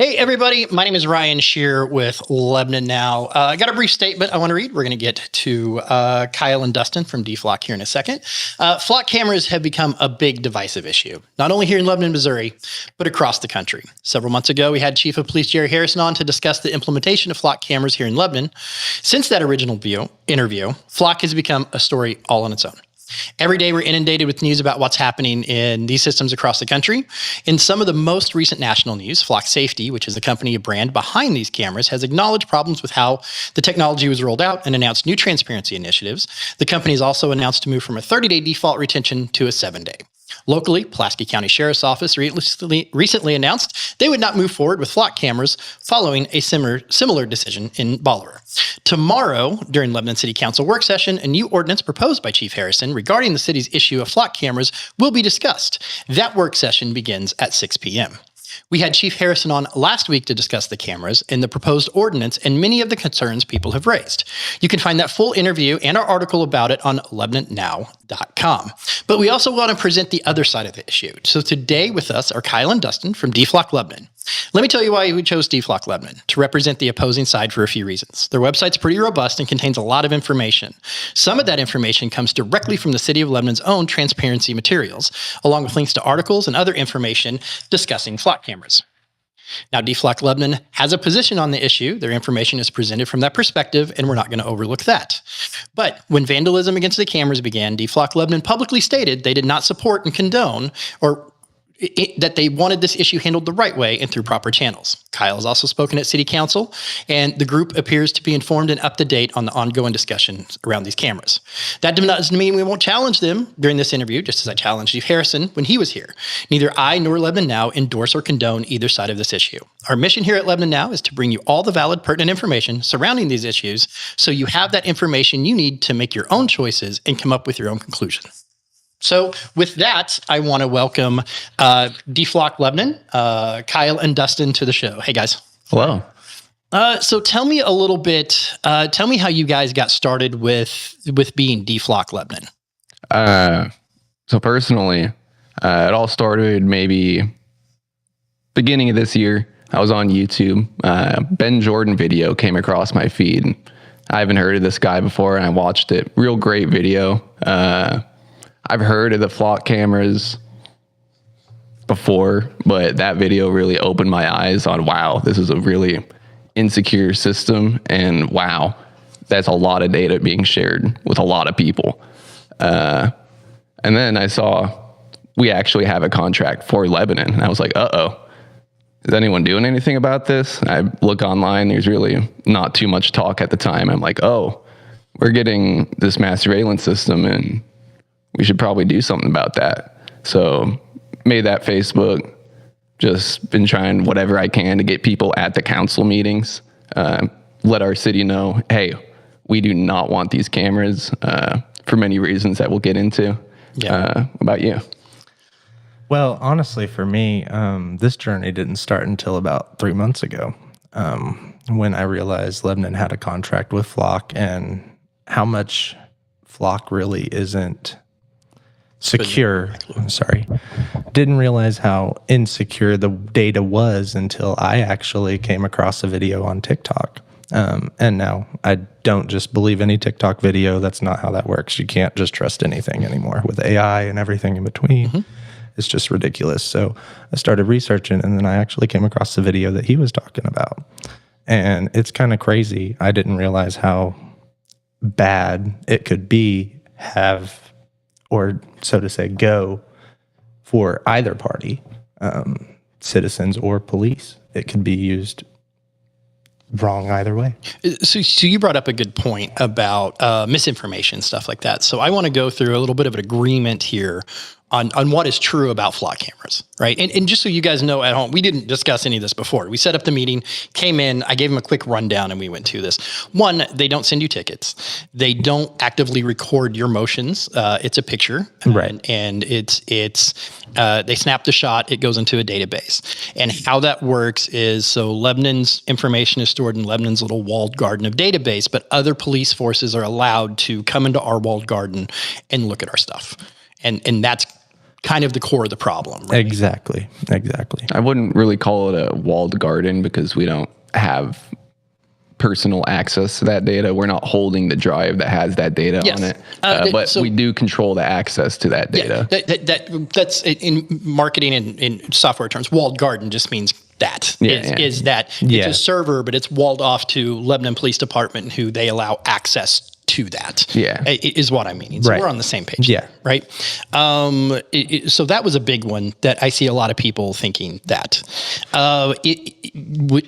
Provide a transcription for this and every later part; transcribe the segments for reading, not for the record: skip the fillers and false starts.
Hey, everybody. My name is Ryan Shear with Lebanon Now. I got a brief statement I want to read. We're going to get to Kyle and Dustin from De-Flock here in a second. Flock cameras have become a big divisive issue, not only here in Lebanon, Missouri, but across the country. Several months ago, we had Chief of Police Jerry Harrison on to discuss the implementation of flock cameras here in Lebanon. Since that original interview, flock has become a story all on its own. Every day we're inundated with news about what's happening in these systems across the country. In some of the most recent national news, Flock Safety, which is the company or brand behind these cameras, has acknowledged problems with how the technology was rolled out and announced new transparency initiatives. The company has also announced to move from a 30-day default retention to a 7-day. Locally, Pulaski County Sheriff's Office recently announced they would not move forward with flock cameras following a similar decision in Bolivar. Tomorrow, during Lebanon City Council work session, a new ordinance proposed by Chief Harrison regarding the city's issue of flock cameras will be discussed. That work session begins at 6 p.m. We had Chief Harrison on last week to discuss the cameras and the proposed ordinance and many of the concerns people have raised. You can find that full interview and our article about it on LebanonNow.com. But we also want to present the other side of the issue. So today with us are Kyle and Dustin from De-Flock Lebanon. Let me tell you why we chose De-Flock Lebanon, to represent the opposing side for a few reasons. Their website's pretty robust and contains a lot of information. Some of that information comes directly from the City of Lebanon's own transparency materials, along with links to articles and other information discussing flock cameras. Now, De-Flock Lebanon has a position on the issue. Their information is presented from that perspective, and we're not going to overlook that. But when vandalism against the cameras began, De-Flock Lebanon publicly stated they did not support and condone that they wanted this issue handled the right way and through proper channels. Kyle has also spoken at City Council, and the group appears to be informed and up to date on the ongoing discussions around these cameras. That doesn't mean we won't challenge them during this interview, just as I challenged Chief Harrison when he was here. Neither I nor Lebanon Now endorse or condone either side of this issue. Our mission here at Lebanon Now is to bring you all the valid, pertinent information surrounding these issues so you have that information you need to make your own choices and come up with your own conclusions. So with that, I want to welcome De-Flock Lebanon, Kyle and Dustin to the show. Hey, guys. Hello. So tell me a little bit, tell me how you guys got started with being De-Flock Lebanon. So personally, it all started maybe beginning of this year. I was on YouTube. Ben Jordan video came across my feed. I haven't heard of this guy before, and I watched it. Real great video. I've heard of the flock cameras before, but that video really opened my eyes on, wow, this is a really insecure system, and wow, that's a lot of data being shared with a lot of people. And then I saw we actually have a contract for Lebanon, and I was like, uh-oh, is anyone doing anything about this? I look online, there's really not too much talk at the time. I'm like, oh, we're getting this mass surveillance system, and we should probably do something about that. So made that Facebook, just been trying whatever I can to get people at the council meetings, let our city know, hey, we do not want these cameras for many reasons that we'll get into. Yeah. About you? Well, honestly, for me, this journey didn't start until about 3 months ago, when I realized Lebanon had a contract with Flock and how much Flock really isn't secure. I'm sorry. Didn't realize how insecure the data was until I actually came across a video on TikTok. And now I don't just believe any TikTok video. That's not how that works. You can't just trust anything anymore with AI and everything in between. Mm-hmm. It's just ridiculous. So I started researching, and then I actually came across the video that he was talking about. And it's kind of crazy. I didn't realize how bad it could be, or so to say, go for either party, citizens or police. It could be used wrong either way. So you brought up a good point about misinformation, stuff like that. So I want to go through a little bit of an agreement here on what is true about flock cameras, right? And just so you guys know at home, we didn't discuss any of this before. We set up the meeting, came in, I gave them a quick rundown, and we went to this. One, they don't send you tickets. They don't actively record your motions. It's a picture, right? And it's they snap the shot, it goes into a database. And how that works is, so Lebanon's information is stored in Lebanon's little walled garden of database, but other police forces are allowed to come into our walled garden and look at our stuff. And that's kind of the core of the problem. Right? Exactly. I wouldn't really call it a walled garden because we don't have personal access to that data. We're not holding the drive that has that data on it, but we do control the access to that data. Yeah, that's in marketing and in software terms. Walled garden just means that is that it's a server, but it's walled off to Lebanon Police Department, who they allow access to that. Is what I mean. So we're on the same page. Right. So that was a big one that I see a lot of people thinking that.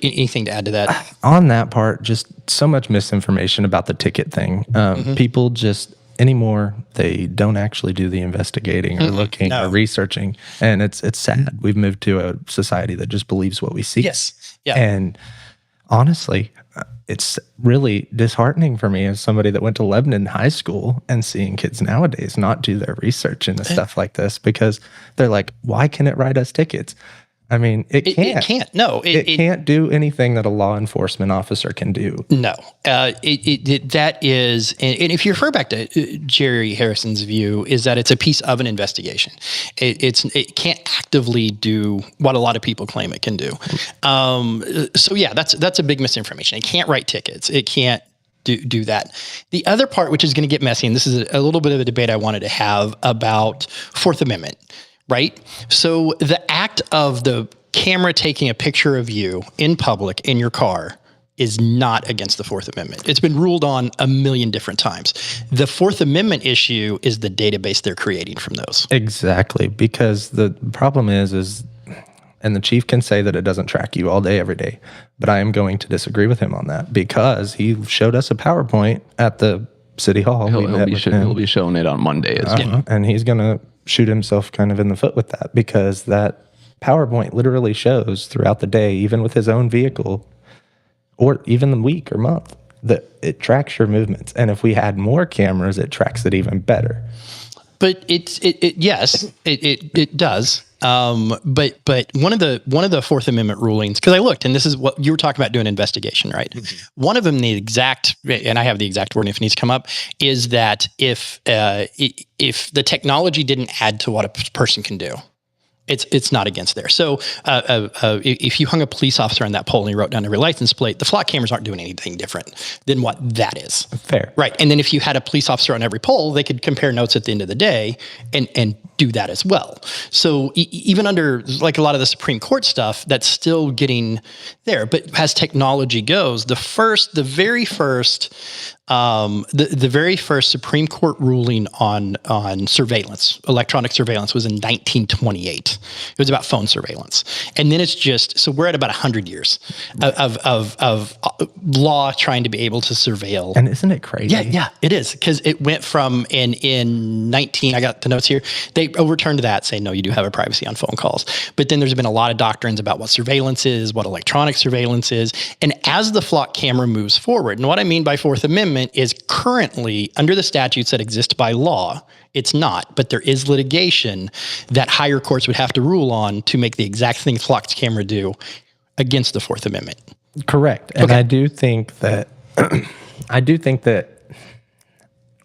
Anything to add to that? On that part, just so much misinformation about the ticket thing. People just anymore, they don't actually do the investigating or looking or researching. And it's sad. We've moved to a society that just believes what we see. Yes. Yeah. And honestly, it's really disheartening for me as somebody that went to Lebanon high school and seeing kids nowadays not do their research into stuff like this, because they're like, why can it write us tickets? I mean, it can't. It can't. No. It can't do anything that a law enforcement officer can do. No. That is, and if you refer back to Jerry Harrison's view, is that it's a piece of an investigation. It can't actively do what a lot of people claim it can do. So yeah, that's a big misinformation. It can't write tickets. It can't do that. The other part, which is going to get messy, and this is a little bit of a debate I wanted to have about Fourth Amendment. Right? So the act of the camera taking a picture of you in public in your car is not against the Fourth Amendment. It's been ruled on a million different times. The Fourth Amendment issue is the database they're creating from those. Exactly. Because the problem is, and the chief can say that it doesn't track you all day, every day, but I am going to disagree with him on that, because he showed us a PowerPoint at the City Hall. He'll be showing it on Monday as well. And he's going to shoot himself kind of in the foot with that, because that PowerPoint literally shows throughout the day, even with his own vehicle, or even the week or month, that it tracks your movements. And if we had more cameras, it tracks it even better. But yes, it does. But one of the Fourth Amendment rulings, because I looked, and this is what you were talking about, doing an investigation, right? Mm-hmm. One of them, and I have the exact wording if it needs to come up, is that if the technology didn't add to what a person can do, it's not against there. So if you hung a police officer on that pole and he wrote down every license plate, the flock cameras aren't doing anything different than what that is. Fair. Right. And then if you had a police officer on every pole, they could compare notes at the end of the day and do that as well. So even under like a lot of the Supreme Court stuff, that's still getting there. But as technology goes, the very first Supreme Court ruling on surveillance, electronic surveillance, was in 1928. It was about phone surveillance. And then it's just, so we're at about 100 years of law trying to be able to surveil. And isn't it crazy? Yeah, it is. Because it went from, I got the notes here, they overturned that, saying, no, you do have a privacy on phone calls. But then there's been a lot of doctrines about what surveillance is, what electronic surveillance is. And as the flock camera moves forward, and what I mean by Fourth Amendment is currently, under the statutes that exist by law, it's not, but there is litigation that higher courts would have to rule on to make the exact thing flocked camera do against the Fourth Amendment. Correct. And I do think that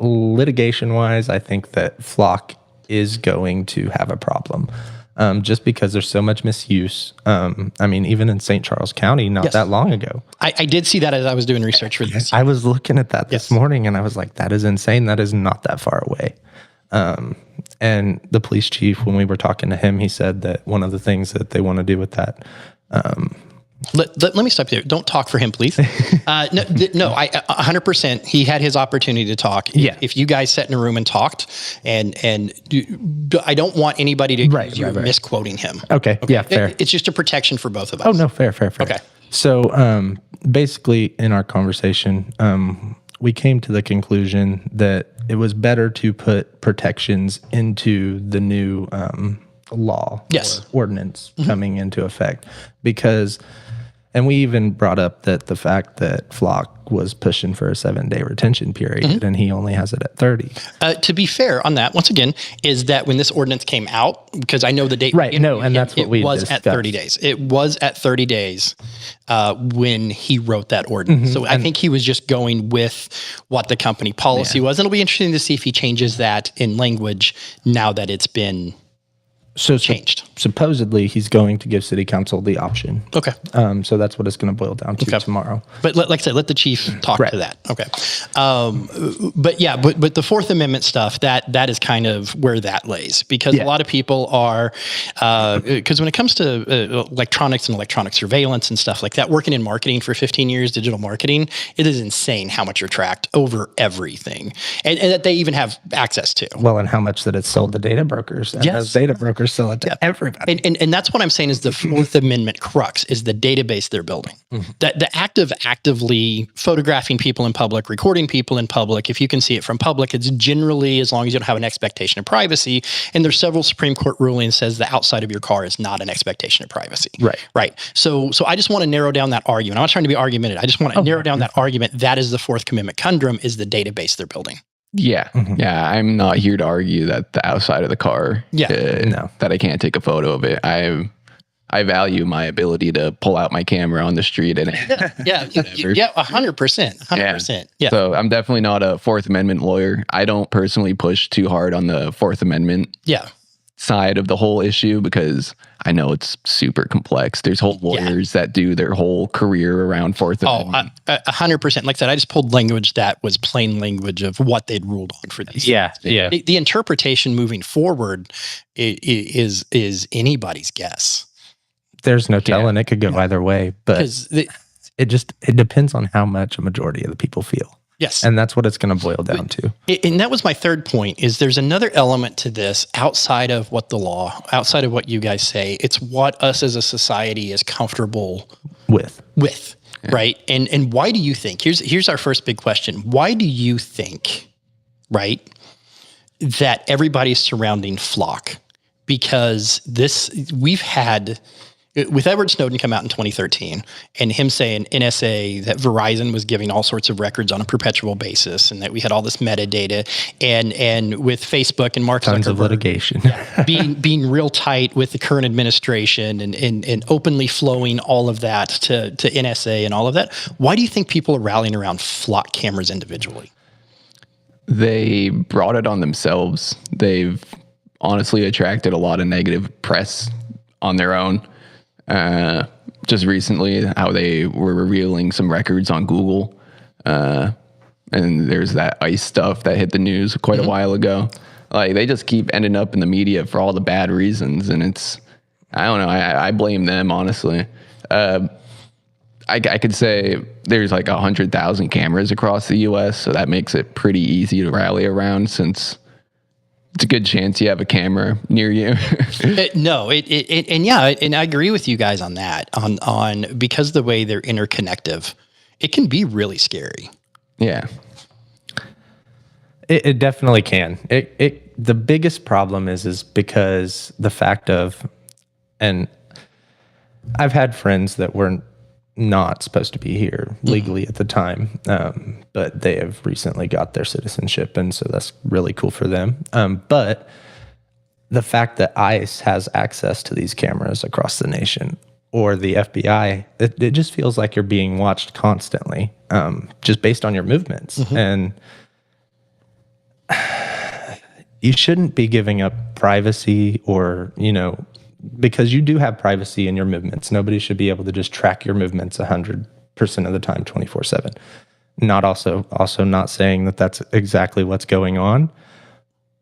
litigation wise, I think that flock is going to have a problem. Just because there's so much misuse. I mean, even in St. Charles County, not that long ago. I did see that as I was doing research for this. I was looking at that this morning, and I was like, that is insane. That is not that far away. And the police chief, when we were talking to him, he said that one of the things that they want to do with that. Let me stop there. Don't talk for him, please. No, I 100%. He had his opportunity to talk. If you guys sat in a room and talked, and I don't want anybody to accuse you of misquoting him. Okay. Yeah, fair. It's just a protection for both of us. Oh no, fair. Okay. So basically, in our conversation, we came to the conclusion that it was better to put protections into the new law or ordinance coming into effect, because, and we even brought up that the fact that Flock was pushing for a 7-day retention period and he only has it at 30. To be fair on that, once again, is that when this ordinance came out, because I know the date, and that's what we was discussed. at 30 days. It was at 30 days when he wrote that ordinance. So I think he was just going with what the company policy was. And it'll be interesting to see if he changes that in language now that it's been So changed? supposedly he's going to give city council the option. Okay. So that's what it's going to boil down to tomorrow. But like I said, let the chief talk to that. Okay. But the Fourth Amendment stuff, that is kind of where that lays, because a lot of people are, because when it comes to electronics and electronic surveillance and stuff like that, working in marketing for 15 years, digital marketing, it is insane how much you're tracked over everything, and that they even have access to. Well, and how much that it's sold to data brokers, and those data brokers sell it to everybody. And that's what I'm saying is the Fourth Amendment crux is the database they're building. That the act of actively photographing people in public, recording people in public, if you can see it from public, it's generally, as long as you don't have an expectation of privacy. And there's several Supreme Court rulings says the outside of your car is not an expectation of privacy. Right. So I just want to narrow down that argument. I'm not trying to be argumentative. I just want to narrow down that argument. That is the Fourth Amendment conundrum, is the database they're building. Yeah. Yeah. I'm not here to argue that the outside of the car, that I can't take a photo of it. I value my ability to pull out my camera on the street and 100%. 100%. Yeah. So I'm definitely not a Fourth Amendment lawyer. I don't personally push too hard on the Fourth Amendment side of the whole issue, because I know it's super complex. There's whole lawyers that do their whole career around Fourth Amendment. 100%. Like I said, I just pulled language that was plain language of what they'd ruled on for these. Yeah. The interpretation moving forward is anybody's guess. There's no telling. It could go either way, but it depends on how much a majority of the people feel. Yes. And that's what it's going to boil down to. And that was my third point, is there's another element to this outside of what the law, outside of what you guys say. It's what us as a society is comfortable with. Right? And why do you think, here's our first big question. Why do you think, right, that everybody's surrounding Flock? Because we've had, with Edward Snowden come out in 2013 and him saying NSA, that Verizon was giving all sorts of records on a perpetual basis, and that we had all this metadata, and with Facebook and Mark Zuckerberg, tons of litigation, being real tight with the current administration and openly flowing all of that to NSA and all of that. Why do you think people are rallying around Flock cameras individually? They brought it on themselves. They've honestly attracted a lot of negative press on their own. Just recently, how they were revealing some records on Google, and there's that ICE stuff that hit the news quite a while ago. Like, they just keep ending up in the media for all the bad reasons, and I don't know. I blame them, honestly. I could say there's like 100,000 cameras across the U.S., so that makes it pretty easy to rally around, since it's a good chance you have a camera near you. And I agree with you guys on that. On because the way they're interconnective, it can be really scary. Yeah, it definitely can. The biggest problem is because the fact of, and I've had friends that were not supposed to be here legally at the time, but they have recently got their citizenship, and so that's really cool for them. But the fact that ICE has access to these cameras across the nation, or the FBI, it just feels like you're being watched constantly, just based on your movements. And you shouldn't be giving up privacy, or, because you do have privacy in your movements. Nobody should be able to just track your movements 100% of the time, 24/7. Not also not saying that that's exactly what's going on,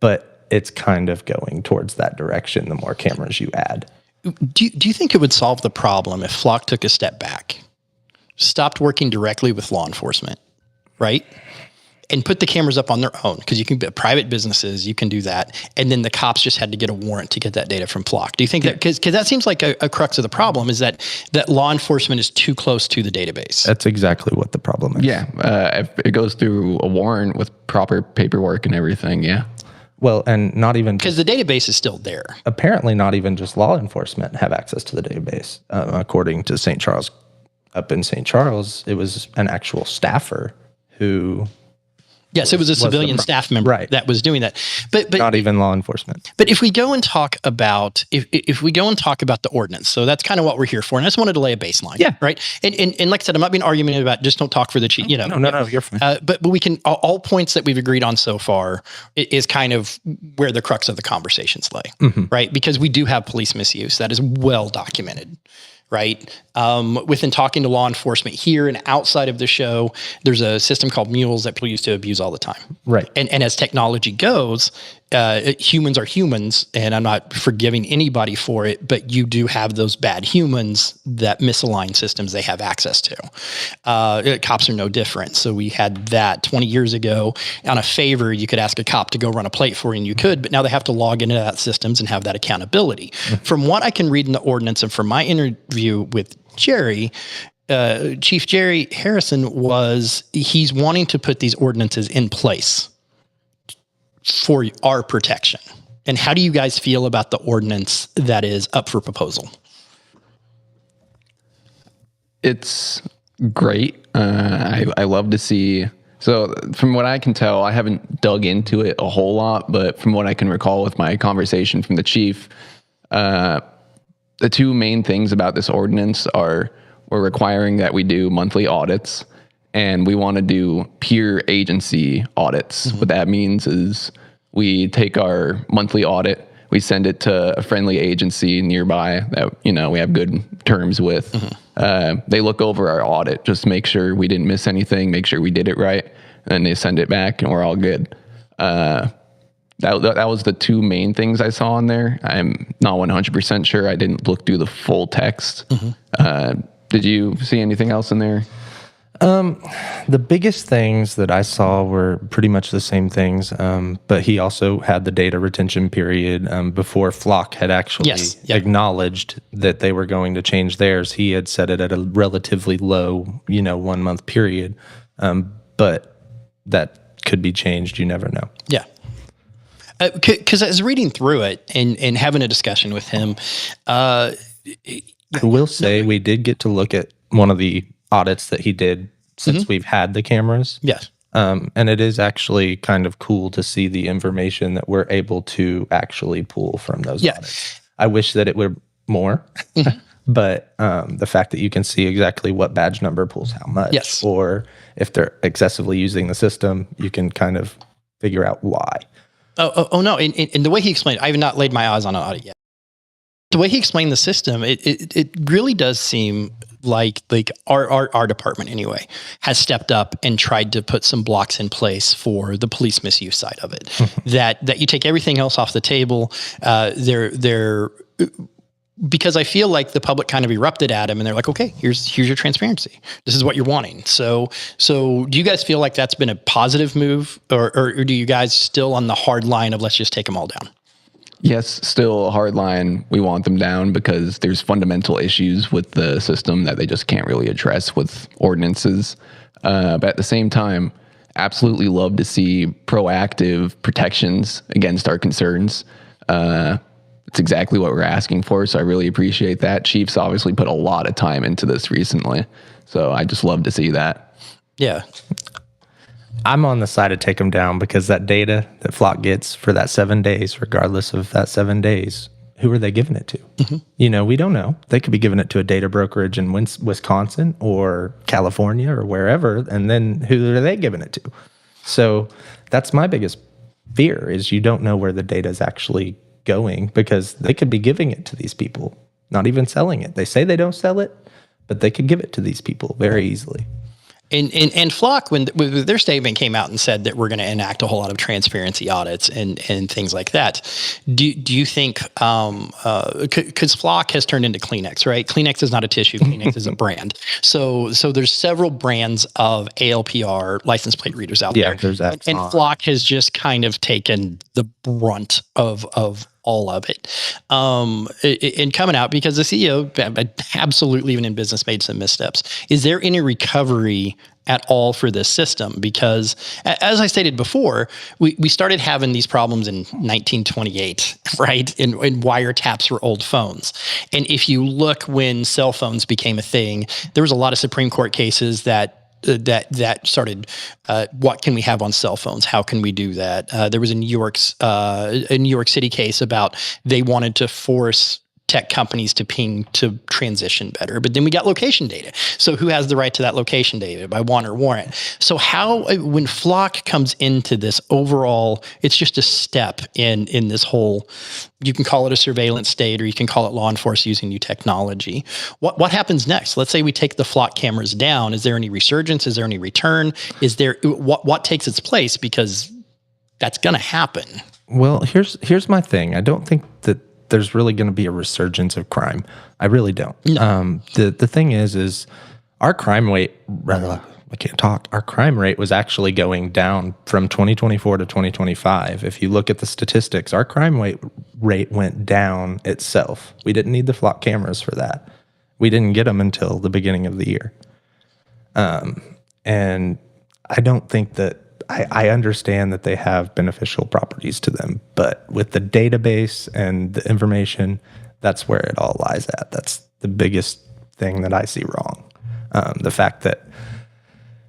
but it's kind of going towards that direction the more cameras you add. Do you think it would solve the problem if Flock took a step back, stopped working directly with law enforcement, right? And put the cameras up on their own, because you can be private businesses, you can do that. And then the cops just had to get a warrant to get that data from Flock. Do you think that, because that seems like a crux of the problem, is that law enforcement is too close to the database? That's exactly what the problem is. Yeah. If it goes through a warrant with proper paperwork and everything. Yeah. Well, and not even, because the database is still there. Apparently not even just law enforcement have access to the database. According to St. Charles, up in St. Charles, it was an actual staffer who Yes, it was a civilian staff member that was doing that, but not even law enforcement. But if we go and talk about if we go and talk about the ordinance, so that's kind of what we're here for. And I just wanted to lay a baseline, right? And like I said, I'm not being argumentative about just don't talk for the chief, No, you're fine. But we can all points that we've agreed on so far is kind of where the crux of the conversations lay, right? Because we do have police misuse that is well documented. Right. Within talking to law enforcement here and outside of the show, there's a system called mules that people used to abuse all the time. Right. And as technology goes, humans are humans, and I'm not forgiving anybody for it, but you do have those bad humans that misalign systems they have access to. Cops are no different. So we had that 20 years ago. On a favor, you could ask a cop to go run a plate for you, and you could, but now they have to log into that systems and have that accountability. From what I can read in the ordinance and from my interview with Jerry, Chief Jerry Harrison he's wanting to put these ordinances in place for our protection. And how do you guys feel about the ordinance that is up for proposal? It's great. I love to see. So from what I can tell, I haven't dug into it a whole lot, but from what I can recall with my conversation from the chief, the two main things about this ordinance are we're requiring that we do monthly audits, and we want to do peer agency audits. What that means is we take our monthly audit, we send it to a friendly agency nearby that, we have good terms with. They look over our audit, just make sure we didn't miss anything, make sure we did it right, and then they send it back and we're all good. That was the two main things I saw in there. I'm not 100% sure. I didn't look through the full text. Did you see anything else in there? The biggest things that I saw were pretty much the same things, but he also had the data retention period before Flock had actually acknowledged that they were going to change theirs. He had set it at a relatively low, 1 month period, but that could be changed. You never know. Yeah. Because I was reading through it and having a discussion with him. I will say we did get to look at one of the audits that he did since we've had the cameras. Yes. And it is actually kind of cool to see the information that we're able to actually pull from those audits. I wish that it were more, but the fact that you can see exactly what badge number pulls how much, or if they're excessively using the system, you can kind of figure out why. Oh no. And the way he explained, I have not laid my eyes on an audit yet. The way he explained the system, it really does seem like our department anyway has stepped up and tried to put some blocks in place for the police misuse side of it. that you take everything else off the table. Because I feel like the public kind of erupted at him and they're like, okay, here's your transparency. This is what you're wanting. So do you guys feel like that's been a positive move, or do you guys still on the hard line of let's just take them all down? Yes, still a hard line. We want them down because there's fundamental issues with the system that they just can't really address with ordinances. But at the same time, absolutely love to see proactive protections against our concerns. It's exactly what we're asking for, so I really appreciate that. Chief's obviously put a lot of time into this recently, so I just love to see that. Yeah. I'm on the side of take them down because that data that Flock gets for that 7 days, regardless of that 7 days, who are they giving it to? We don't know. They could be giving it to a data brokerage in Wisconsin or California or wherever, and then who are they giving it to? So that's my biggest fear is you don't know where the data is actually going because they could be giving it to these people, not even selling it. They say they don't sell it, but they could give it to these people very easily. And Flock, when their statement came out and said that we're going to enact a whole lot of transparency audits and things like that, do you think, because Flock has turned into Kleenex, right? Kleenex is not a tissue, Kleenex is a brand. So there's several brands of ALPR license plate readers out there. There's that. And Flock has just kind of taken the brunt of all of it. And coming out because the CEO absolutely, even in business, made some missteps. Is there any recovery at all for this system? Because as I stated before, we started having these problems in 1928, right? In wiretaps for old phones. And if you look when cell phones became a thing, there was a lot of Supreme Court cases that that started. What can we have on cell phones? How can we do that? There was a New York City case about they wanted to force tech companies to ping to transition better. But then we got location data. So who has the right to that location data, by want or warrant? So how, when Flock comes into this overall, it's just a step in this whole, you can call it a surveillance state, or you can call it law enforcement using new technology. What happens next? Let's say we take the Flock cameras down. Is there any resurgence? Is there any return? Is there, what takes its place? Because that's going to happen. Well, here's my thing. I don't think that there's really going to be a resurgence of crime. I really don't. No. The thing is our crime rate, I can't talk. Our crime rate was actually going down from 2024 to 2025. If you look at the statistics, our crime rate went down itself. We didn't need the Flock cameras for that. We didn't get them until the beginning of the year. And I don't think that, I understand that they have beneficial properties to them, but with the database and the information, that's where it all lies at. That's the biggest thing that I see wrong. The fact that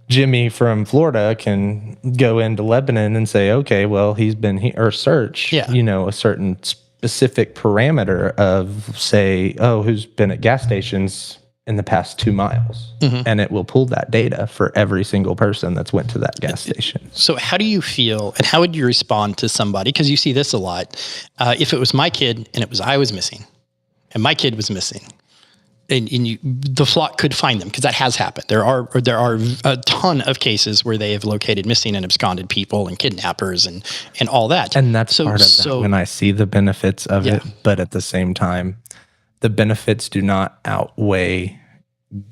Jimmy from Florida can go into Lebanon and say, okay, well, he's been here, or search, a certain specific parameter of, say, who's been at gas stations in the past 2 miles, and it will pull that data for every single person that's went to that gas station. So how do you feel, and how would you respond to somebody, because you see this a lot, if it was my kid and I was missing, and my kid was missing, and the Flock could find them, because that has happened. There are a ton of cases where they have located missing and absconded people and kidnappers and all that. And that's part of that when I see the benefits of it, but at the same time, the benefits do not outweigh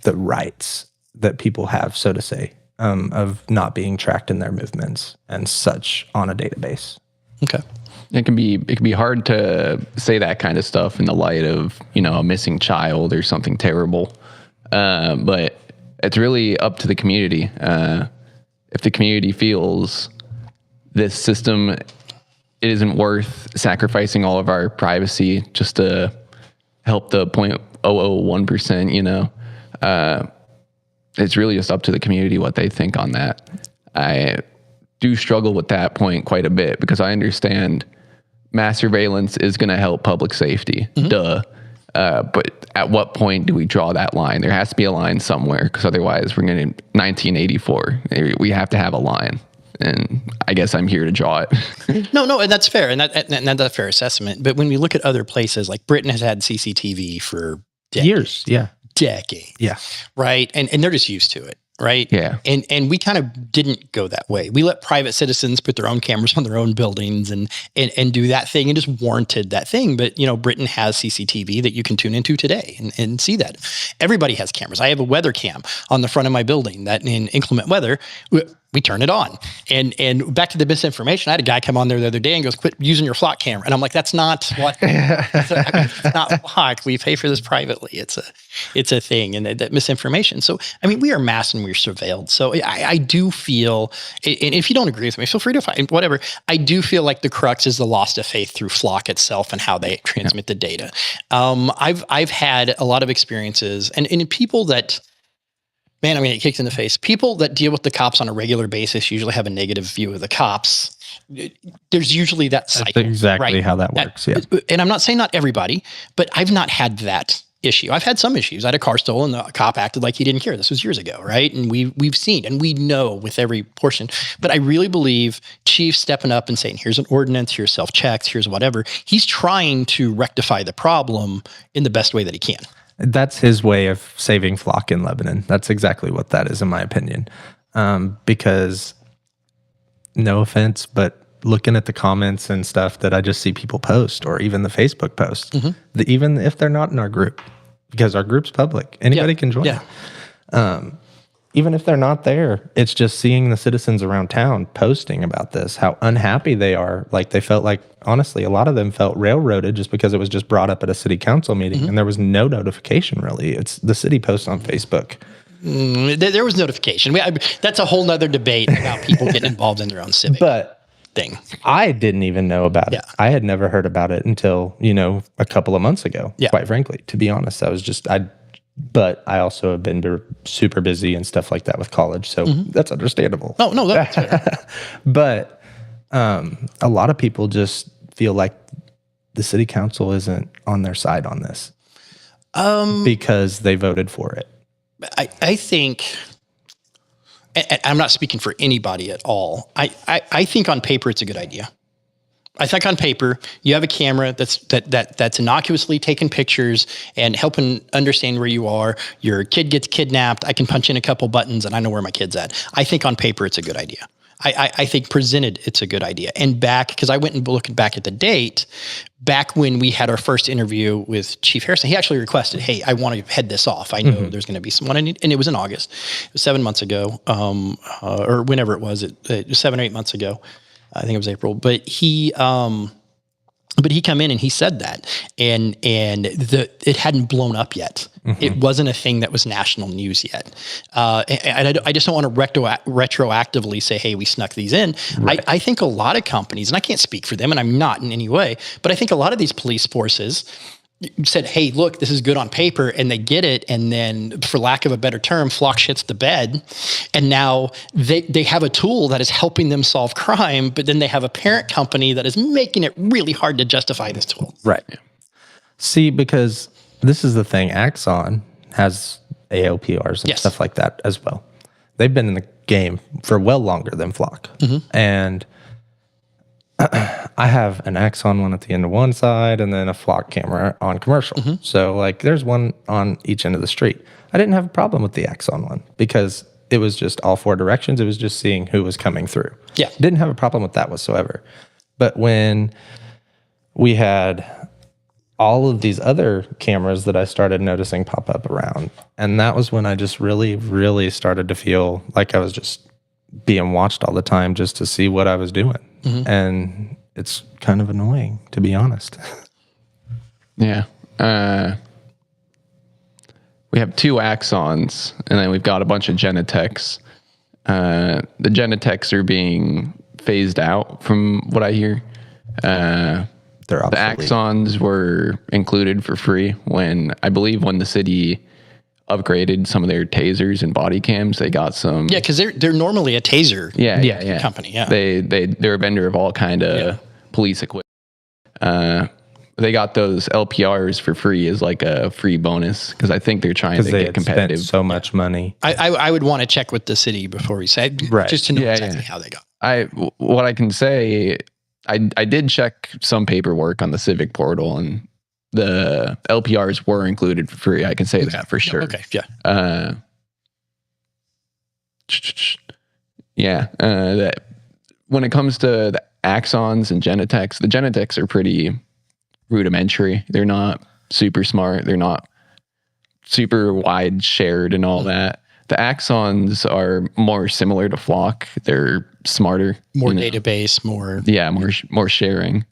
the rights that people have, so to say, of not being tracked in their movements and such on a database. Okay. It can be hard to say that kind of stuff in the light of, a missing child or something terrible. But it's really up to the community. If the community feels this system, it isn't worth sacrificing all of our privacy just to help the 0.001%, it's really just up to the community what they think on that. I do struggle with that point quite a bit, because I understand mass surveillance is going to help public safety. Duh. But at what point do we draw that line? There has to be a line somewhere, because otherwise we're going to 1984. We have to have a line. And I guess I'm here to draw it. No, and that's fair, and that's a fair assessment. But when we look at other places, like Britain has had CCTV for years, decades, right, and they're just used to it, right? Yeah, and we kind of didn't go that way. We let private citizens put their own cameras on their own buildings and do that thing, and just warranted that thing. But Britain has CCTV that you can tune into today and see that. Everybody has cameras. I have a weather cam on the front of my building that in inclement weather, we turn it on. And back to the misinformation, I had a guy come on there the other day and goes, "Quit using your Flock camera." And I'm like, that's not what, it's not Flock. We pay for this privately. It's a thing, and that misinformation. So, we are masked and we're surveilled. So I do feel, and if you don't agree with me, feel free to find whatever. I do feel like the crux is the loss of faith through Flock itself and how they transmit the data. I've had a lot of experiences and people that, man, it kicks in the face. People that deal with the cops on a regular basis usually have a negative view of the cops. There's usually that cycle. That's exactly how that works, yeah. And I'm not saying not everybody, but I've not had that issue. I've had some issues. I had a car stolen, and the cop acted like he didn't care. This was years ago, right? And we've seen, and we know with every portion. But I really believe Chief stepping up and saying, here's an ordinance, here's self-checks, here's whatever. He's trying to rectify the problem in the best way that he can. That's his way of saving Flock in Lebanon. That's exactly what that is, in my opinion. Because, no offense, but looking at the comments and stuff that I just see people post, or even the Facebook posts, even if they're not in our group, because our group's public, anybody can join. Even if they're not there, it's just seeing the citizens around town posting about this, how unhappy they are. Like, they felt like, honestly, a lot of them felt railroaded just because it was just brought up at a city council meeting and there was no notification, really. It's the city posts on Facebook. There was notification. That's a whole nother debate about people getting involved in their own civic thing. I didn't even know about it. I had never heard about it until, a couple of months ago, quite frankly. To be honest, but I also have been super busy and stuff like that with college. So that's understandable. No, that's fair. But a lot of people just feel like the city council isn't on their side on this because they voted for it. I think, and I'm not speaking for anybody at all. I think on paper it's a good idea. I think on paper you have a camera that's innocuously taking pictures and helping understand where you are. Your kid gets kidnapped. I can punch in a couple buttons and I know where my kid's at. I think on paper it's a good idea. I think presented it's a good idea. And back, because I went and looked back at the date, back when we had our first interview with Chief Harrison, he actually requested, hey, I want to head this off. I know there's going to be someone, and it was in August. It was 7 months ago, or whenever it was, it was 7 or 8 months ago. I think it was April, but he come in and he said that, and it hadn't blown up yet. It wasn't a thing that was national news yet. And I just don't want to retroactively say, hey, we snuck these in. Right. I think a lot of companies, and I can't speak for them, and I'm not in any way, but I think a lot of these police forces said, hey, look, this is good on paper, and they get it, and then, for lack of a better term, Flock shits the bed, and now they have a tool that is helping them solve crime, but then they have a parent company that is making it really hard to justify this tool. Right. See, because this is the thing, Axon has ALPRs and stuff like that as well. They've been in the game for well longer than Flock, and I have an Axon one at the end of one side and then a Flock camera on commercial. So like there's one on each end of the street. I didn't have a problem with the Axon one because it was just all four directions. It was just seeing who was coming through. Yeah. Didn't have a problem with that whatsoever. But when we had all of these other cameras that I started noticing pop up around, and that was when I just really, really started to feel like I was just being watched all the time just to see what I was doing. And it's kind of annoying, to be honest. Yeah. We have 2 Axons, and then we've got a bunch of Genetechs. The Genetechs are being phased out from what I hear. They're obsolete. The Axons were included for free when the city upgraded some of their tasers and body cams. They got some. Yeah, because they're normally a taser company. Yeah, they're a vendor of all kind of police equipment. They got those LPRs for free as like a free bonus because I think they're trying to get competitive. Spent so much money. I would want to check with the city before we say, just to know exactly how they got. What I can say, I did check some paperwork on the Civic portal, and the LPRs were included for free. I can say that for sure. Okay. Yeah. That when it comes to the Axons and Genetechs, the Genetechs are pretty rudimentary. They're not super smart. They're not super wide shared and all that. The Axons are more similar to Flock. They're smarter, more database, more sharing.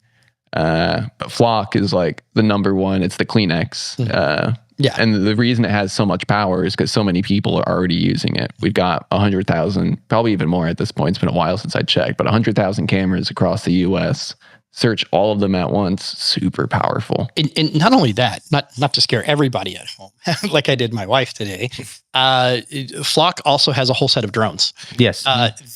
But Flock is like the number one. It's the Kleenex. And the reason it has so much power is because so many people are already using it. We've got 100,000, probably even more at this point. It's been a while since I checked, but 100,000 cameras across the U.S. Search all of them at once. Super powerful. And not only that, not to scare everybody at home, like I did my wife today. Flock also has a whole set of drones. Yes.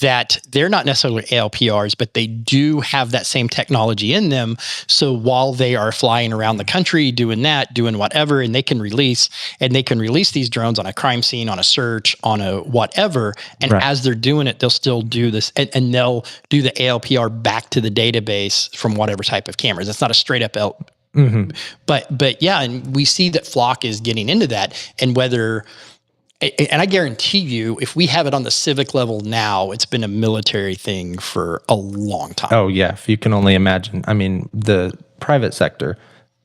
That they're not necessarily ALPRs, but they do have that same technology in them. So while they are flying around the country doing whatever, and they can release these drones on a crime scene, on a search, on a whatever. And as they're doing it, they'll still do this, and they'll do the ALPR back to the database from whatever type of cameras. It's not a straight up but yeah, and we see that Flock is getting into that, and I guarantee you, if we have it on the civic level now, it's been a military thing for a long time. Oh yeah, if you can only imagine. I mean, the private sector,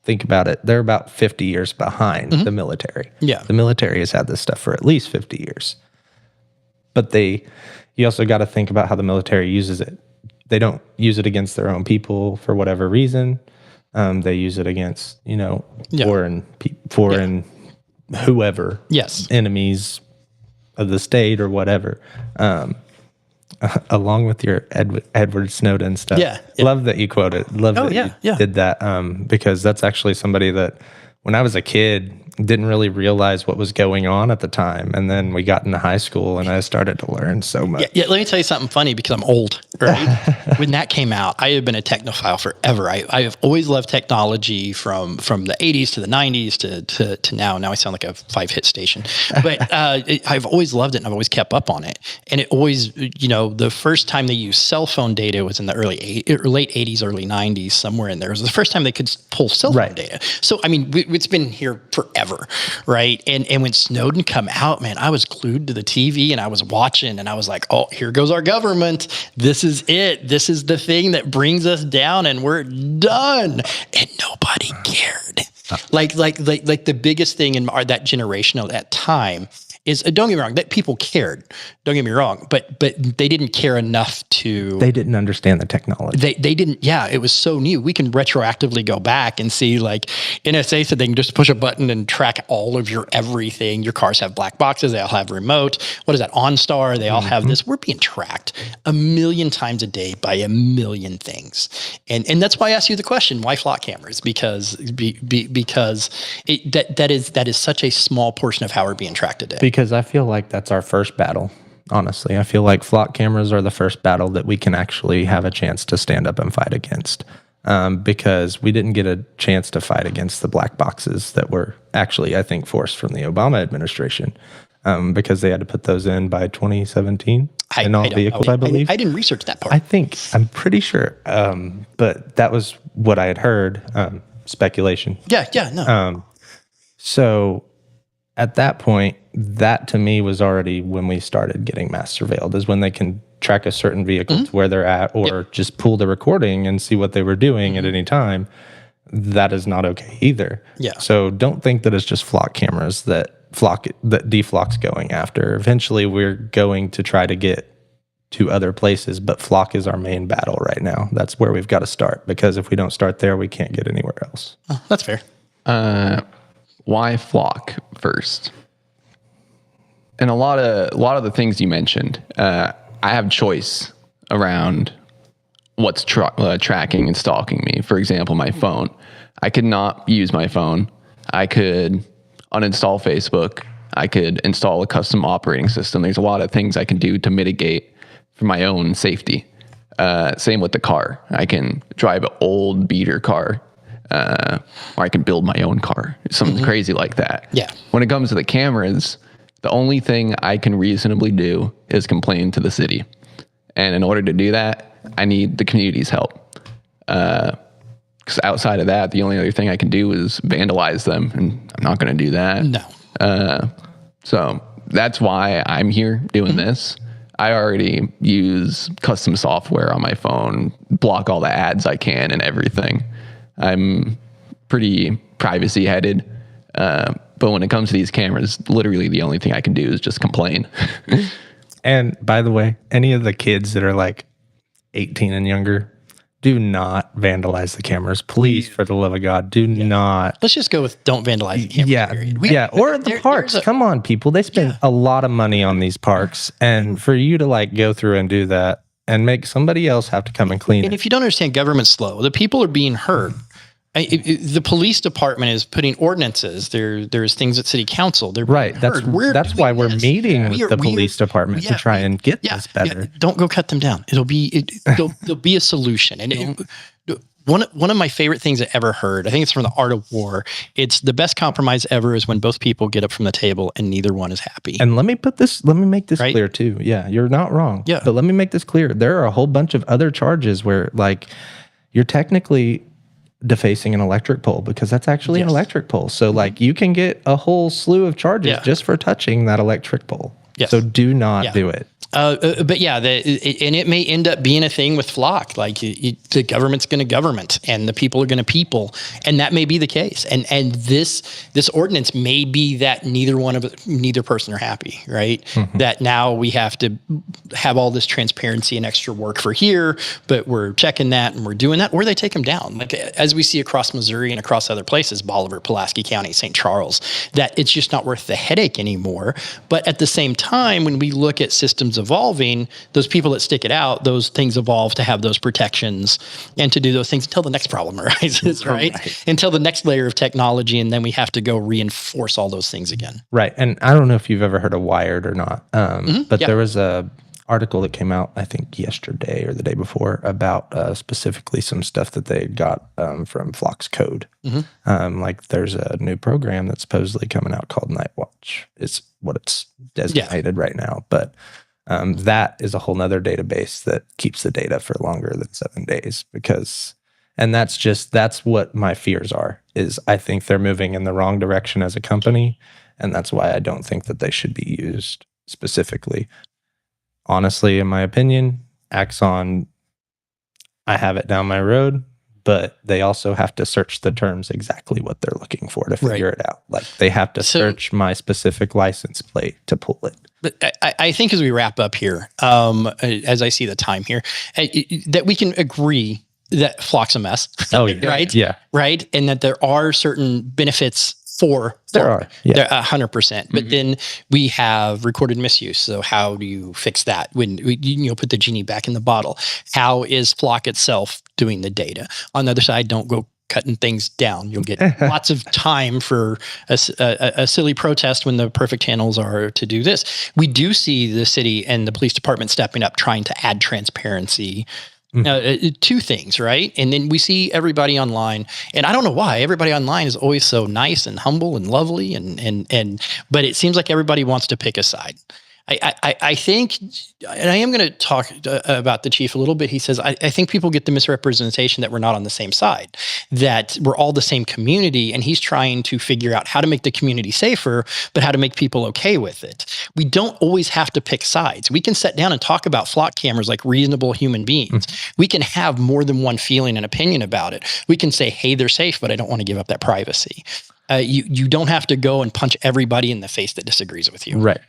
think about it, they're about 50 years behind the military. Yeah. The military has had this stuff for at least 50 years. But you also got to think about how the military uses it. They don't use it against their own people for whatever reason. They use it against, foreign whoever. Yes. Enemies of the state or whatever. Along with your Edward Snowden stuff. Yeah. Love that you quoted. Love that you did that. Because that's actually somebody that when I was a kid, didn't really realize what was going on at the time. And then we got into high school and I started to learn so much. Yeah, let me tell you something funny because I'm old, right? When that came out, I have been a technophile forever. I have always loved technology from the 80s to the 90s to now. Now I sound like a 5-hit station. But I've always loved it and I've always kept up on it. And it always, the first time they used cell phone data was in the late 80s, early 90s, somewhere in there. It was the first time they could pull cell phone data. So, I mean, it's been here forever, right? And when Snowden come out, man, I was glued to the TV and I was watching and I was like, oh, here goes our government. This is it. This is the thing that brings us down and we're done. And nobody cared. Like the biggest thing in that generation of that time is, don't get me wrong, that people cared. Don't get me wrong, but they didn't care enough to. They didn't understand the technology. They didn't. Yeah, it was so new. We can retroactively go back and see, like NSA said, they can just push a button and track all of your everything. Your cars have black boxes. They all have remote. What is that? OnStar. They all have this. We're being tracked 1,000,000 times a day by 1,000,000 things, and that's why I asked you the question: why flock cameras? Because that is such a small portion of how we're being tracked today. Because I feel like that's our first battle. Honestly, I feel like flock cameras are the first battle that we can actually have a chance to stand up and fight against. Because we didn't get a chance to fight against the black boxes that were actually, I think, forced from the Obama administration, because they had to put those in by 2017 in all vehicles, I believe. I didn't research that part. I'm pretty sure. But that was what I had heard, speculation. Yeah, no. So at that point, that to me was already when we started getting mass surveilled, is when they can track a certain vehicle to where they're at, or just pull the recording and see what they were doing at any time. That is not okay either. Yeah. So don't think that it's just flock cameras that De-Flock's going after. Eventually, we're going to try to get to other places, but flock is our main battle right now. That's where we've got to start, because if we don't start there, we can't get anywhere else. Oh, that's fair. Why flock first? And a lot of the things you mentioned, I have choice around what's tracking and stalking me. For example, my phone. I could not use my phone. I could uninstall Facebook. I could install a custom operating system. There's a lot of things I can do to mitigate for my own safety. Same with the car. I can drive an old beater car, or I can build my own car. Something crazy like that. Yeah. When it comes to the cameras, the only thing I can reasonably do is complain to the city. And in order to do that, I need the community's help. Because outside of that, the only other thing I can do is vandalize them, and I'm not going to do that. No. So that's why I'm here doing this. I already use custom software on my phone, block all the ads I can and everything. I'm pretty privacy headed. But when it comes to these cameras, literally the only thing I can do is just complain. And by the way, any of the kids that are like 18 and younger, do not vandalize the cameras. Please, for the love of God, do not. Let's just go with don't vandalize the camera. Period. Or the parks. Come on, people. They spend a lot of money on these parks. And for you to like go through and do that and make somebody else have to come and clean it. And if you don't understand, government's slow. The people are being hurt. The police department is putting ordinances. There's things at city council. They're right. That's why we're meeting with the police department to try and get this better. Yeah. Don't go cut them down. There'll be a solution. And one of my favorite things I ever heard, I think it's from The Art of War. It's the best compromise ever is when both people get up from the table and neither one is happy. And let me make this clear too. Yeah, you're not wrong. Yeah. But let me make this clear. There are a whole bunch of other charges where like you're technically defacing an electric pole, because that's actually an electric pole. So like you can get a whole slew of charges just for touching that electric pole. Yes. So do not do it. But yeah, and it may end up being a thing with flock. Like the government's going to government, and the people are going to people, and that may be the case. And this ordinance may be that neither person are happy, right? Mm-hmm. That now we have to have all this transparency and extra work for here, but we're checking that and we're doing that, or they take them down. Like as we see across Missouri and across other places, Bolivar, Pulaski County, St. Charles, that it's just not worth the headache anymore. But at the same time, when we look at systems evolving, those people that stick it out, those things evolve to have those protections and to do those things until the next problem arises, right? Until the next layer of technology, and then we have to go reinforce all those things again. Right. And I don't know if you've ever heard of Wired or not, but there was a article that came out, I think yesterday or the day before, about specifically some stuff that they got from Flock's code. Like there's a new program that's supposedly coming out called Night Watch. It's what it's designated right now. But that is a whole nother database that keeps the data for longer than 7 days and that's what my fears are, is I think they're moving in the wrong direction as a company. And that's why I don't think that they should be used specifically. Honestly, in my opinion, Axon, I have it down my road, but they also have to search the terms exactly what they're looking for to figure it out. Like they have to search my specific license plate to pull it. But I think as we wrap up here, as I see the time here, that we can agree that Flock's a mess. Oh, yeah. Right? Yeah. Right? And that there are certain benefits for there are. Yeah. There 100%. But then we have recorded misuse. So how do you fix that when you put the genie back in the bottle? How is Flock itself doing the data? On the other side, don't go cutting things down. You'll get lots of time for a silly protest when the perfect channels are to do this. We do see the city and the police department stepping up, trying to add transparency to things, right? And then we see everybody online, and I don't know why everybody online is always so nice and humble and lovely, but it seems like everybody wants to pick a side. I think, and I am going to talk about the chief a little bit. He says, I think people get the misrepresentation that we're not on the same side, that we're all the same community, and he's trying to figure out how to make the community safer, but how to make people okay with it. We don't always have to pick sides. We can sit down and talk about flock cameras like reasonable human beings. We can have more than one feeling and opinion about it. We can say, hey, they're safe, but I don't want to give up that privacy. You don't have to go and punch everybody in the face that disagrees with you. Right.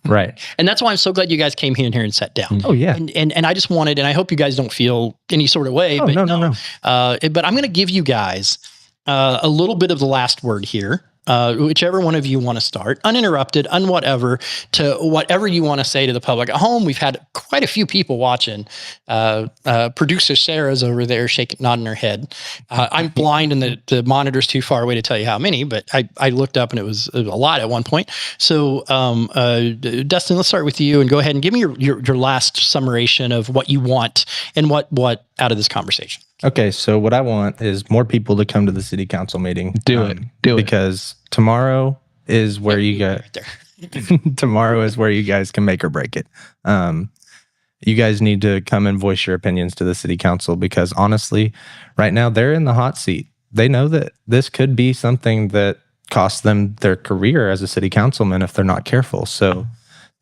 Right. And that's why I'm so glad you guys came here and sat down. Oh, yeah. And I just wanted, and I hope you guys don't feel any sort of way. Oh, but no. But I'm going to give you guys a little bit of the last word here. Whichever one of you want to start, uninterrupted, whatever, to whatever you want to say to the public at home. We've had quite a few people watching. Producer Sarah's over there nodding her head. I'm blind and the monitor's too far away to tell you how many, but I looked up and it was a lot at one point. So Dustin, let's start with you and go ahead and give me your last summation of what you want and what out of this conversation. Okay, so what I want is more people to come to the city council meeting. Do it. Because tomorrow is where you guys tomorrow is where you guys can make or break it. You guys need to come and voice your opinions to the city council, because honestly, right now they're in the hot seat. They know that this could be something that costs them their career as a city councilman if they're not careful. So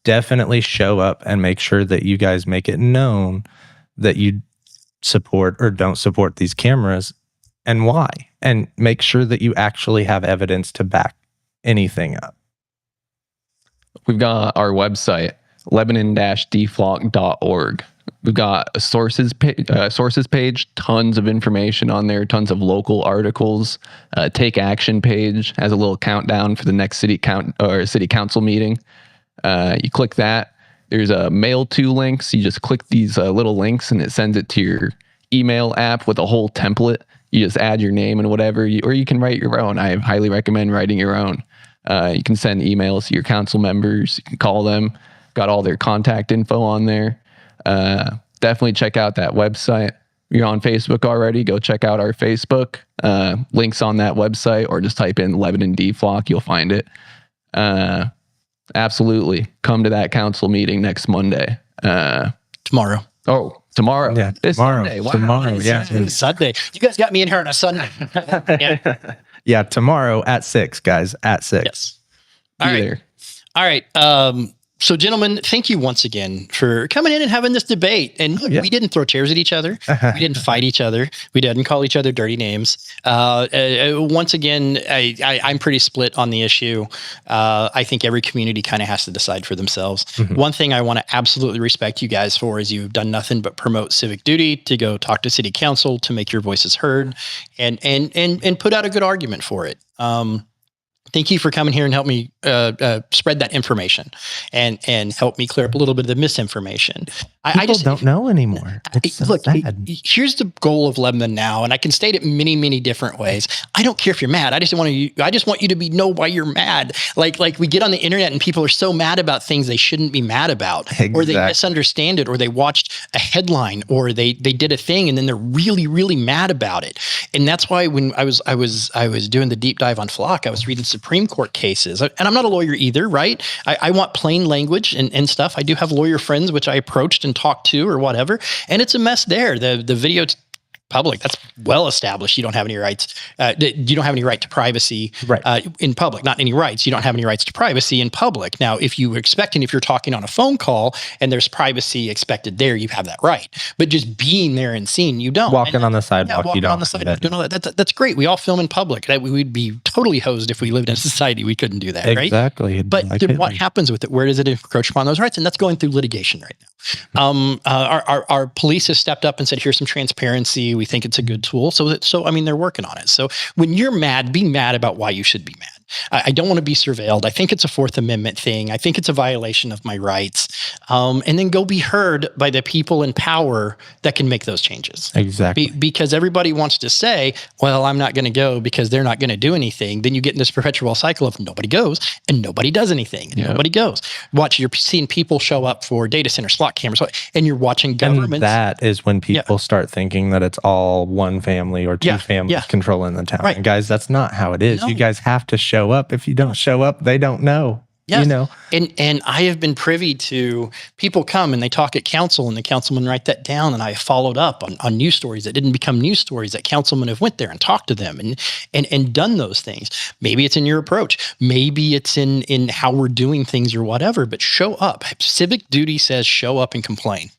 definitely show up and make sure that you guys make it known that you support or don't support these cameras and why, and make sure that you actually have evidence to back anything up. We've got our website, lebanon-deflock.org. We've got a sources page, tons of information on there, tons of local articles. Take action page has a little countdown for the next city council meeting. You click that. There's a mail to links. You just click these little links and it sends it to your email app with a whole template. You just add your name and whatever, or you can write your own. I highly recommend writing your own. You can send emails to your council members. You can call them. Got all their contact info on there. Definitely check out that website. If you're on Facebook already, go check out our Facebook. Links on that website, or just type in Lebanon De-Flock. You'll find it. Absolutely. Come to that council meeting next Monday. Tomorrow. Oh, tomorrow. Yeah, tomorrow. Sunday. Wow. Tomorrow, yeah. Sunday. You guys got me in here on a Sunday. Yeah. Yeah, tomorrow at 6, guys, at 6. Yes. All right. So, gentlemen, thank you once again for coming in and having this debate. And we didn't throw chairs at each other. We didn't fight each other. We didn't call each other dirty names. Once again, I'm pretty split on the issue. I think every community kind of has to decide for themselves. One thing I want to absolutely respect you guys for is you've done nothing but promote civic duty, to go talk to city council, to make your voices heard, and put out a good argument for it. Thank you for coming here and help me spread that information and help me clear up a little bit of the misinformation. I just don't know anymore. It's so look, sad. Here's the goal of Lebanon Now, and I can state it many, many different ways. I don't care if you're mad. I just want you to know why you're mad. Like we get on the internet and people are so mad about things they shouldn't be mad about, or they misunderstand it, or they watched a headline, or they did a thing and then they're really, really mad about it. And that's why when I was doing the deep dive on Flock, I was reading Supreme Court cases, and I'm not a lawyer either, right? I want plain language and stuff. I do have lawyer friends which I approached and talked to or whatever, and it's a mess there. The video public, that's well established. You don't have any rights. You don't have any right to privacy in public. Not any rights. You don't have any rights to privacy in public. Now, if you're talking on a phone call and there's privacy expected there, you have that right. But just being there and seen, you don't. Walking on the sidewalk, you don't. On the sidewalk, doing all that. That's great. We all film in public. We'd be totally hosed if we lived in a society we couldn't do that, right? Exactly. But what happens with it? Where does it encroach upon those rights? And that's going through litigation right now. Our police has stepped up and said, here's some transparency. We think it's a good tool. So I mean, they're working on it. So when you're mad, be mad about why you should be mad. I don't want to be surveilled. I think it's a Fourth Amendment thing. I think it's a violation of my rights. And then go be heard by the people in power that can make those changes. Exactly. Because everybody wants to say, well, I'm not going to go because they're not going to do anything. Then you get in this perpetual cycle of nobody goes and nobody does anything. And nobody goes. You're seeing people show up for data centers, slot cameras, and you're watching governments. And that is when people start thinking that it's all one family or two families controlling the town. Right. And guys, that's not how it is. No. You guys have to show up. If you don't show up, they don't know. Yes. You know? And I have been privy to people come and they talk at council and the councilman write that down, and I followed up on news stories that didn't become news stories that councilmen have went there and talked to them and done those things. Maybe it's in your approach. Maybe it's in how we're doing things or whatever, but show up. Civic duty says show up and complain.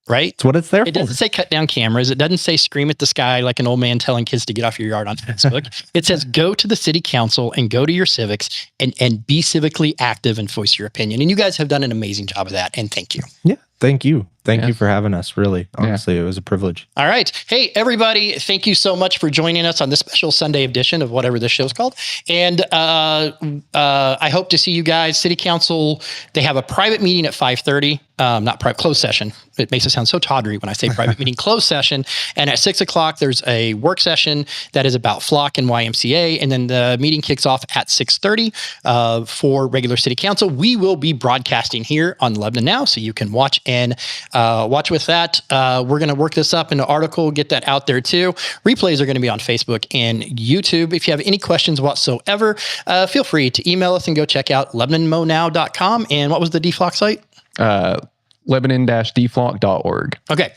Right? It's what it's there for. It doesn't say cut down cameras. It doesn't say scream at the sky like an old man telling kids to get off your yard on Facebook. It says go to the city council and go to your civics and be civically active and voice your opinion. And you guys have done an amazing job of that. And thank you. Yeah. Thank you. Thank you for having us. Really, honestly, it was a privilege. All right. Hey, everybody. Thank you so much for joining us on this special Sunday edition of whatever this show's called. And I hope to see you guys. City Council, they have a private meeting at 5:30. Not private, closed session. It makes it sound so tawdry when I say private meeting, closed session. And at 6 o'clock, there's a work session that is about Flock and YMCA. And then the meeting kicks off at 6:30 for regular City Council. We will be broadcasting here on Lebanon Now, so you can watch and watch with that. We're going to work this up in an article, get that out there too. Replays are going to be on Facebook and YouTube. If you have any questions whatsoever, feel free to email us and go check out LebanonMoNow.com. And what was the De-Flock site? Lebanon-deflock.org. Okay.